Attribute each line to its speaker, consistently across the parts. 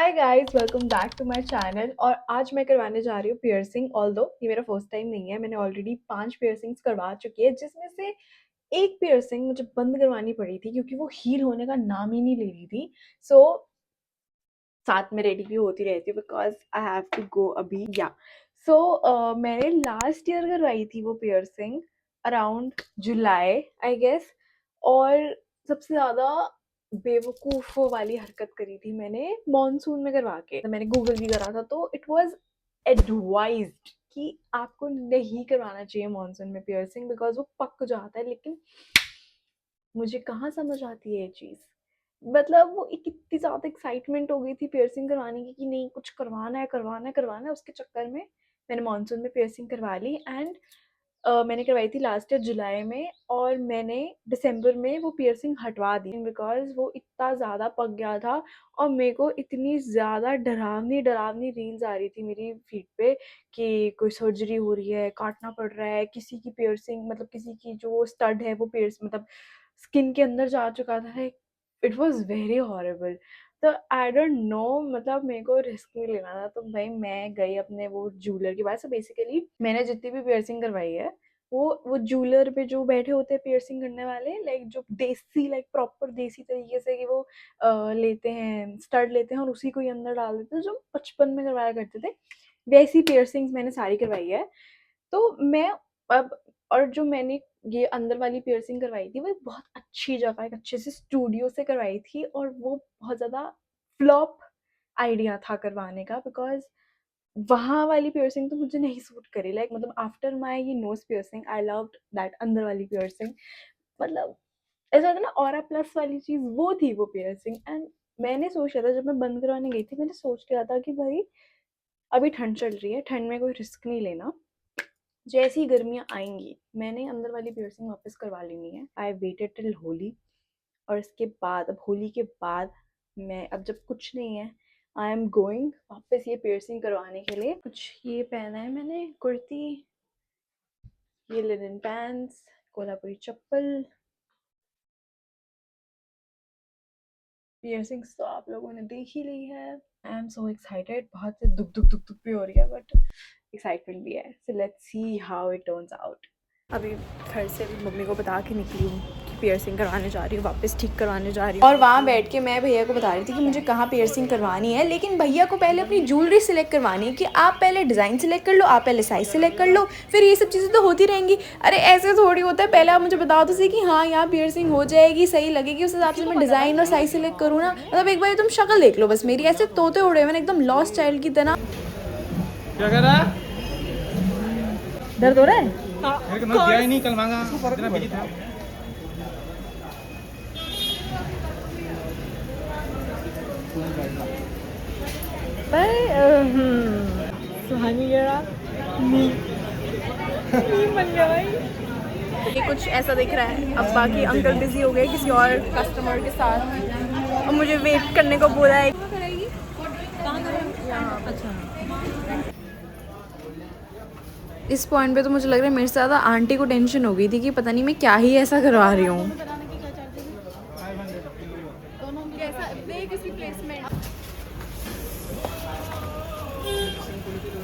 Speaker 1: Hi guys, welcome back to my channel. और आज मैं करवाने जा रही हूँ पियर्सिंग। ऑल्दो ये मेरा फर्स्ट टाइम नहीं है, मैंने ऑलरेडी 5 पियर्सिंग्स करवा चुकी है, जिसमें से एक पियर्सिंग मुझे बंद करवानी पड़ी थी क्योंकि वो हील होने का नाम ही नहीं ले रही थी। सो साथ में रेडी भी होती रहती हूँ because I have to go अभी। या मैंने लास्ट ईयर करवाई थी वो piercing around July I guess. और सबसे ज़्यादा बेवकूफ़ वाली हरकत करी थी मैंने मॉनसून में करवा के। तो मैंने गूगल भी करा था तो इट वाज एडवाइज्ड कि आपको नहीं करवाना चाहिए मॉनसून में पियर्सिंग बिकॉज वो पक जाता है। लेकिन मुझे कहाँ समझ आती है ये चीज़। मतलब वो एक इतनी ज़्यादा एक्साइटमेंट हो गई थी पियर्सिंग करवाने की कि नहीं कुछ करवाना है करवाना है करवाना है। उसके चक्कर में मैंने मॉनसून में पियर्सिंग करवा ली। एंड मैंने करवाई थी लास्ट ईयर जुलाई में और मैंने दिसंबर में वो पियर्सिंग हटवा दी बिकॉज वो इतना ज़्यादा पक गया था। और मेरे को इतनी ज़्यादा डरावनी डरावनी रील्स आ रही थी मेरी फीड पे कि कोई सर्जरी हो रही है, काटना पड़ रहा है, किसी की पियर्सिंग मतलब किसी की जो स्टड है वो पियर्स मतलब स्किन के अंदर जा चुका था। It was very horrible. तो आई डोंट नो, मतलब मेरे को रिस्क नहीं लेना था तो भाई मैं गई अपने वो जूलर के पास। बेसिकली मैंने जितनी भी पियर्सिंग करवाई है वो जूलर पे जो बैठे होते हैं पियर्सिंग करने वाले, लाइक जो देसी लाइक प्रॉपर देसी तरीके से कि वो लेते हैं स्टड लेते हैं और उसी को ही अंदर डाल देते हैं, जो बचपन में करवाया करते थे वैसी पियर्सिंग्स मैंने सारी करवाई है। तो मैं अब और जो मैंने ये अंदर वाली पियर्सिंग करवाई थी वो एक बहुत अच्छी जगह एक अच्छे से स्टूडियो से करवाई थी और वो बहुत ज़्यादा फ्लॉप आइडिया था करवाने का बिकॉज वहाँ वाली पियर्सिंग तो मुझे नहीं सूट करी। लाइक मतलब आफ्टर माई ये nose piercing I loved that अंदर वाली पियर्सिंग। मतलब ऐसा होता ना ऑरा प्लस वाली चीज़ वो थी वो पियर्सिंग। एंड मैंने सोच लिया था जब मैं बंद करवाने गई थी, मैंने सोच लिया था कि भाई अभी ठंड चल रही है, ठंड में कोई रिस्क नहीं लेना, जैसी ही गर्मियाँ आएंगी मैंने अंदर वाली पियर्सिंग वापस करवा लेनी है। आई वेटेड टिल होली और इसके बाद अब होली के बाद मैं अब जब कुछ नहीं है आई एम गोइंग वापस ये पियर्सिंग करवाने के लिए। कुछ ये पहना है मैंने कुर्ती, ये लिनन पैंट्स, कोल्हापुरी चप्पल। पियर्सिंग्स तो आप लोगों ने देख ही ली है। आई एम सो एक्साइटेड, बहुत से दुख दुख दुख दुख भी हो रही है बट एक्साइटमेंट भी है। So let's see how it turns out. अभी घर से भी मम्मी को बता के निकली हूँ कि पियर्सिंग करवाने जा रही हूँ, वापस ठीक करवाने जा रही हूँ। और वहाँ बैठ के मैं भैया को बता रही थी कि मुझे कहाँ पियर्सिंग करवानी है, लेकिन भैया को पहले अपनी ज्वेलरी सिलेक्ट करवानी है कि आप पहले डिज़ाइन सिलेक्ट कर लो, आप पहले साइज़ सिलेक्ट कर लो, फिर ये सब चीज़ें तो होती रहेंगी। अरे ऐसे थोड़ी होता है, पहले आप मुझे बताओ तो सही कि हाँ यहाँ पियर्सिंग हो जाएगी, सही लगेगी, उस हिसाब से मैं डिज़ाइन और साइज़ सिलेक्ट करूँ ना। मतलब एक बार तुम शक्ल देख लो बस मेरी, ऐसे तोते उड़े हुए एकदम लॉस्ट चाइल्ड की तरह।
Speaker 2: क्या कर रहा है?
Speaker 1: दर्द हो रहा है?
Speaker 2: मेरे को दिया ही नहीं, कल मांगा इतना बिजी था।
Speaker 1: सुहानी बन गया भाई। ये कुछ ऐसा दिख रहा है। अब बाकी अंकल बिजी हो गए किसी और कस्टमर के साथ और मुझे वेट करने को बोला है। इस पॉइंट पे तो मुझे लग रहा है मेरे से ज़्यादा आंटी को टेंशन हो गई थी कि पता नहीं मैं क्या ही ऐसा करवा रही हूँ।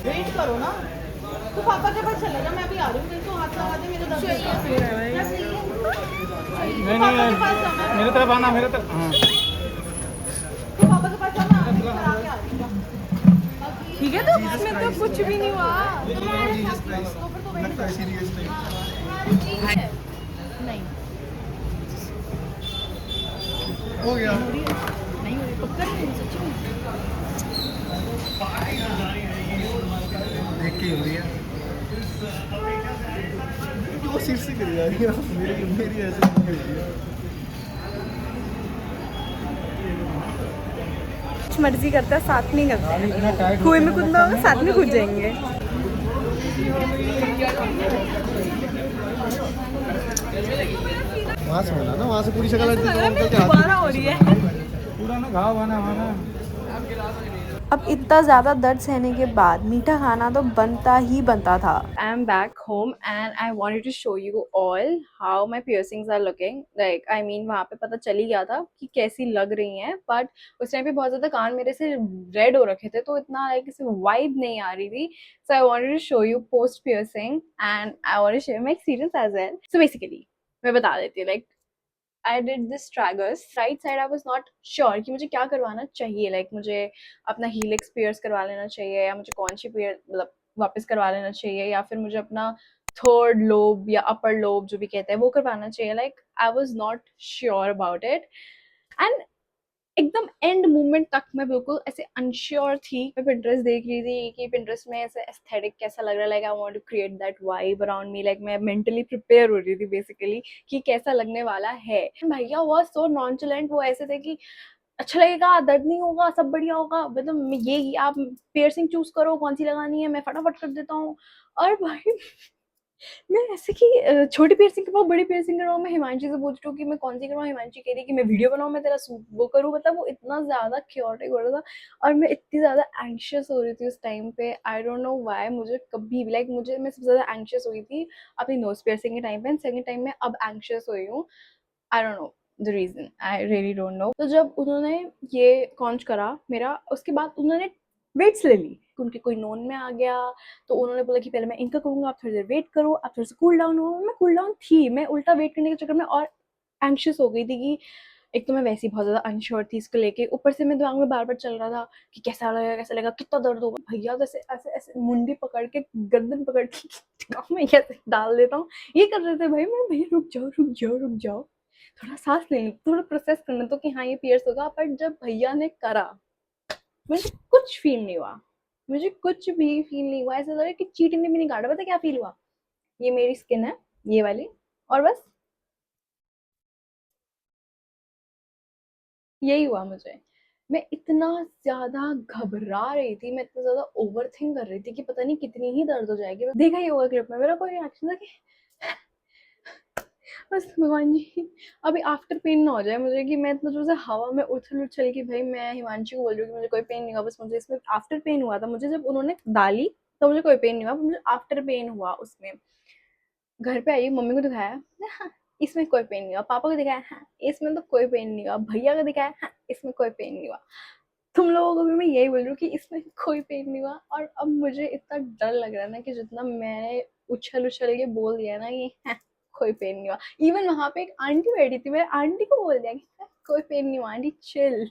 Speaker 3: वेट करो ना, तो पापा के पास चला जा, मैं अभी आ रही हूँ। तेरे को हाथ लगा दे, मेरे दर्द
Speaker 2: नहीं मेरे तरफ आना, मेरे तरफ। हाँ
Speaker 3: तो पापा के पास जाना, मैं करा के आ रही हूँ।
Speaker 1: ठीक है तो इसमें तो कुछ भी नहीं हुआ। नहीं
Speaker 2: हो गया।
Speaker 1: नहीं हो रही पक्का नहीं सच में।
Speaker 2: देख के हो रही है वो सिर से गिर जाएगी। मेरी ऐसे नहीं गिर रही है।
Speaker 1: कुछ मर्जी करता है साथ नहीं करता, कुएं में कूदना होगा साथ में कूद जाएंगे।
Speaker 2: वहाँ से मिला ना, वहाँ से पूरी शक्ल
Speaker 1: दोबारा हो रही है
Speaker 2: पूरा ना घाव बना
Speaker 1: अब इतना ज़्यादा दर्द सहने के बाद मीठा खाना तो बनता ही बनता था। I am back home and I wanted to show you all how my piercings are looking. Like I mean वहाँ पे पता चल ही गया था कि कैसी लग रही हैं, बट उस टाइम पे बहुत ज़्यादा कान मेरे से रेड हो रखे थे, तो इतना लाइक किसी वाइब नहीं आ रही थी। So I wanted to show you post piercing and I want to share my experience as well. So basically मैं बता देती हूँ, like I did this tragus right side. I was not sure कि मुझे क्या करवाना चाहिए, लाइक मुझे अपना हीलिक्स पियर्स करवा लेना चाहिए, या मुझे कौन सी पियर मतलब वापस करवा लेना चाहिए, या फिर मुझे अपना थर्ड लोब या अपर लोब जो भी कहते हैं वो करवाना चाहिए। Like I was not sure about it and एकदम एंड मोमेंट तक मैं बिल्कुल ऐसे अनश्योर थी। मैं पिंटरेस्ट देख रही थी कि पिंटरेस्ट में ऐसे एस्थेटिक कैसा लग रहा है, like I want to create that vibe around me. Like मैं मेंटली प्रिपेयर हो रही थी बेसिकली कि कैसा लगने वाला है। भैया वाज सो नॉनचलेंट, वो ऐसे थे कि अच्छा लगेगा, दर्द नहीं होगा, सब बढ़िया होगा, मतलब ये आप पियर्सिंग चूज करो कौन सी लगानी है, मैं फटाफट कर देता हूँ। और भाई मैं ऐसे कि छोटी पियर्सिंग करवाऊँ, बड़ी पियर्सिंग करवाऊँ, मैं हिमांशी से पूछ रही हूँ कि मैं कौन सी करवाऊँ, हिमांशी कह रही है कि मैं वीडियो बनाऊँ, मैं तेरा वो करूँ। मतलब वो इतना ज़्यादा chaotic हो रहा था और मैं इतनी ज़्यादा एंग्शियस हो रही थी उस टाइम पे। आई डोंट नो व्हाई, मुझे कभी भी लाइक मुझे मैं सबसे ज़्यादा एंग्शियस हुई थी अपनी नोज़ पियर्सिंग के टाइम पे, एंड सेकंड टाइम में अब एंग्शियस हुई हूँ। आई don't know the reason, I really don't know. तो जब उन्होंने ये कॉन्च करा मेरा, उसके बाद उन्होंने वेट्स ले ली, उनके कोई नोन में आ गया, तो उन्होंने बोला कि पहले मैं इनका करूँगा, आप थोड़ी देर वेट करो, आप थोड़ा सा कूल डाउन हो। मैं कूल डाउन थी, मैं उल्टा वेट करने के चक्कर में और एंग्शियस हो गई थी कि एक तो मैं वैसे ही बहुत ज़्यादा अनश्योर थी इसको लेके, ऊपर से मेरे दिमाग में बार बार चल रहा था कि कैसा लगेगा, कितना दर्द होगा। भैया तो ऐसे ऐसे ऐसे मुंडी पकड़ के, गर्दन पकड़ के काम में कैसे डाल देता हूँ, ये कर रहे थे भाई। मैं भैया रुक जाओ रुक जाओ रुक जाओ, थोड़ा सांस ले लो, थोड़ा प्रोसेस करने तो कि हाँ ये पियर्स होगा। पर जब भैया ने करा मुझे कुछ फील नहीं हुआ, मुझे कुछ भी फील नहीं हुआ। ऐसा लगा कि चींटी ने भी नहीं काटा। पता क्या फील हुआ, ये मेरी स्किन है ये वाली, और बस यही हुआ मुझे। मैं इतना ज़्यादा घबरा रही थी, मैं इतना ज़्यादा ओवरथिंक कर रही थी कि पता नहीं कितनी ही दर्द हो जाएगी। देखा ही होगा क्लिप में, मेरा कोई रिएक्शन था कि बस भगवान जी अभी आफ्टर पेन ना हो जाए मुझे, कि मैं इतना जोर से हवा में उछल उछल के, भाई मैं हिमांशी को बोल रही हूँ कि मुझे कोई पेन नहीं हुआ, बस मुझे इसमें आफ्टर पेन हुआ था। मुझे जब उन्होंने डाली तो मुझे कोई पेन नहीं हुआ, मुझे आफ्टर पेन हुआ उसमें। घर पे आई, मम्मी को दिखाया, हाँ, इसमें कोई पेन नहीं हुआ। पापा को दिखाया, हाँ इसमें तो कोई पेन नहीं हुआ। भैया को दिखाया, हाँ इसमें कोई पेन नहीं हुआ। तुम लोगों को भी मैं यही बोल रही हूँ कि इसमें कोई पेन नहीं हुआ। और अब मुझे इतना डर लग रहा है ना कि जितना मैंने उछल उछल के बोल दिया ना कि हाँ, कोई पेन नहीं हुआ। इवन वहां पे एक आंटी बैठी थी, मैं आंटी को बोल दिया कि हाँ, कोई पेन नहीं हुआ आंटी, चिल।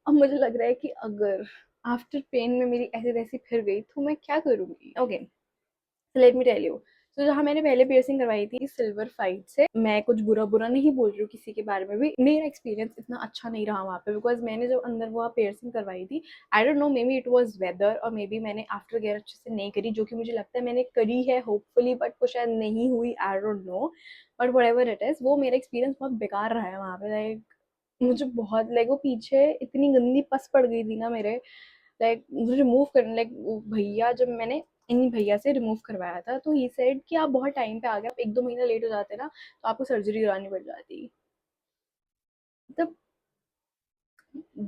Speaker 1: अब मुझे लग रहा है कि अगर आफ्टर पेन में मेरी ऐसी तैसी फिर गई तो मैं क्या करूंगी। Okay, let me tell you. तो जहाँ मैंने पहले पियर्सिंग करवाई थी सिल्वर फाइट से, मैं कुछ बुरा बुरा नहीं बोल रही हूँ किसी के बारे में भी, मेरा एक्सपीरियंस इतना अच्छा नहीं रहा वहाँ पे। बिकॉज मैंने जब अंदर वो पियर्सिंग करवाई थी, I don't know, maybe it was weather, और मे बी मैंने आफ्टर केयर अच्छे से नहीं करी, जो कि मुझे लगता है मैंने करी है होपफुली, बट वो शायद नहीं हुई, आई don't no. But what ever it is, वो मेरा एक्सपीरियंस बहुत बेकार रहा है वहाँ पे। लाइक मुझे बहुत लाइक वो पीछे इतनी गंदी पस पड़ गई थी ना मेरे, लाइक मुझे रिमूव करने, लाइक भैया जब मैंने इन भैया से रिमूव करवाया था तो ही सेड कि आप बहुत टाइम पे आ गए, आप एक दो महीना लेट हो जाते ना तो आपको सर्जरी करानी पड़ जाती। मतलब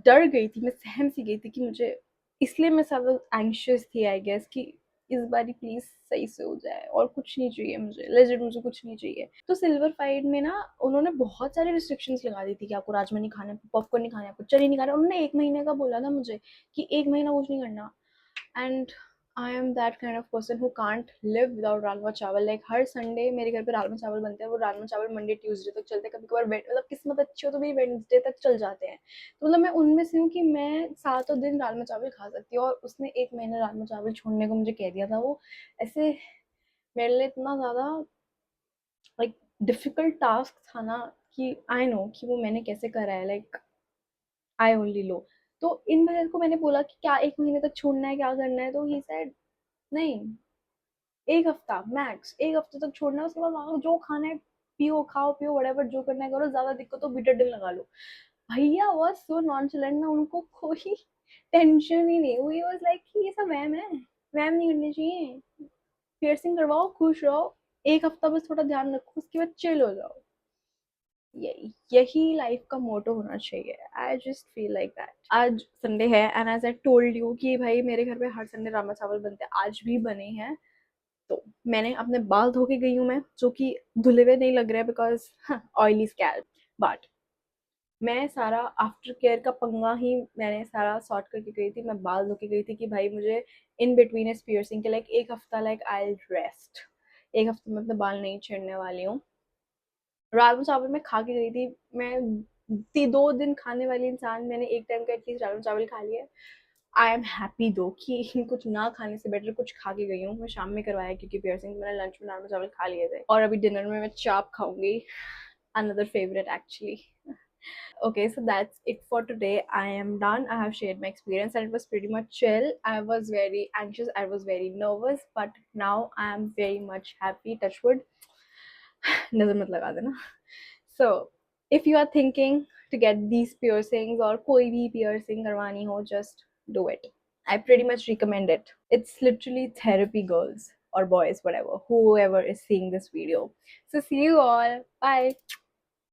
Speaker 1: डर गई थी मैं, सहम सी गई थी कि मुझे, इसलिए मैं सब एंग्शियस थी आई गेस कि इस बारी प्लीज सही से हो जाए, और कुछ नहीं चाहिए मुझे, लेजिट मुझे कुछ नहीं चाहिए। तो सिल्वर फाइड में ना उन्होंने बहुत सारे रिस्ट्रिक्शंस लगा दी थी कि आपको राजमा नहीं खाना, पॉपकॉर्न नहीं खाना, आपको चने नहीं खाना। उन्होंने एक महीने का बोला था मुझे कि एक महीना कुछ नहीं करना। And I am that kind of person who can't live without rajma चावल। लाइक हर संडे मेरे घर पे राजमा चावल बनते हैं, वो राजमा चावल मंडे ट्यूसडे तक चलते हैं, कभी कभार मतलब किस्मत अच्छी हो तो मेरी वेडनेसडे तक चल जाते हैं। तो मतलब मैं उनमें से हूँ कि मैं सातों दिन राजमा चावल खा सकती हूँ, और उसने एक महीना राजमा चावल छोड़ने को मुझे कह दिया था। वो ऐसे मेरे लिए इतना ज़्यादा लाइक डिफिकल्ट टास्क था ना कि आई नो कि वो मैंने कैसे करा है, लाइक आई ओनली लो। तो इन वजह को मैंने बोला कि क्या एक महीने तक छोड़ना है, क्या करना है, तो ही सेड नहीं, एक हफ्ता मैक्स, एक हफ्ते तक छोड़ना है, उसके बाद वहां जो खाना है पियो, खाओ पियो, वटेवर जो करना है करो, ज्यादा दिक्कत हो बीटाडिन लगा लो। भैया वाज सो नॉनचलेंट ना, उनको कोई टेंशन ही नहीं हुई, वाज लाइक कि ये सब वहम है, वहम नहीं करनी चाहिए, पियर्सिंग करवाओ खुश रहो, एक हफ्ता बस थोड़ा ध्यान रखो, उसके बाद चिल हो जाओ। यही लाइफ का मोटो होना चाहिए। I just feel like that. आज संडे है and as I told you कि भाई मेरे घर पे हर संडे राजमा चावल बनते हैं, आज भी बने हैं। तो मैंने अपने बाल धो के गई हूँ मैं, जो कि धुले हुए नहीं लग रहे हैं बिकॉज ऑयली स्कैल्प। बट मैं सारा आफ्टर केयर का पंगा ही मैंने सारा सॉर्ट करके गई थी। मैं बाल धो के गई थी कि भाई मुझे इन बिटवीन इस पियर्सिंग के लाइक एक हफ्ता लाइक आई रेस्ट, एक हफ्ते में अपने बाल नहीं छेड़ने वाली हूँ। राजमा चावल मैं खा के गई थी। मैं 2 दिन खाने वाली इंसान, मैंने एक टाइम का एटलीस्ट राजमा चावल खा लिया। आई एम हैप्पी दो कि कुछ ना खाने से बेटर कुछ खा के गई हूँ। मैं शाम में करवाया क्योंकि पियर्सिंग मैंने लंच में राजमा चावल खा लिए थे, और अभी डिनर में मैं चाप खाऊंगी, another favorite actually. Okay, so that's it for today. I am done. I have shared my experience and it was pretty much chill. I was very anxious, I was very nervous, but now I am very much happy. Touch wood. नजर मत लगा देना. So, if you are thinking to get these piercings or कोई भी piercing करवानी हो, just do it. I pretty much recommend it. It's literally therapy, girls or boys, whatever, whoever is seeing this video. So see you all. Bye.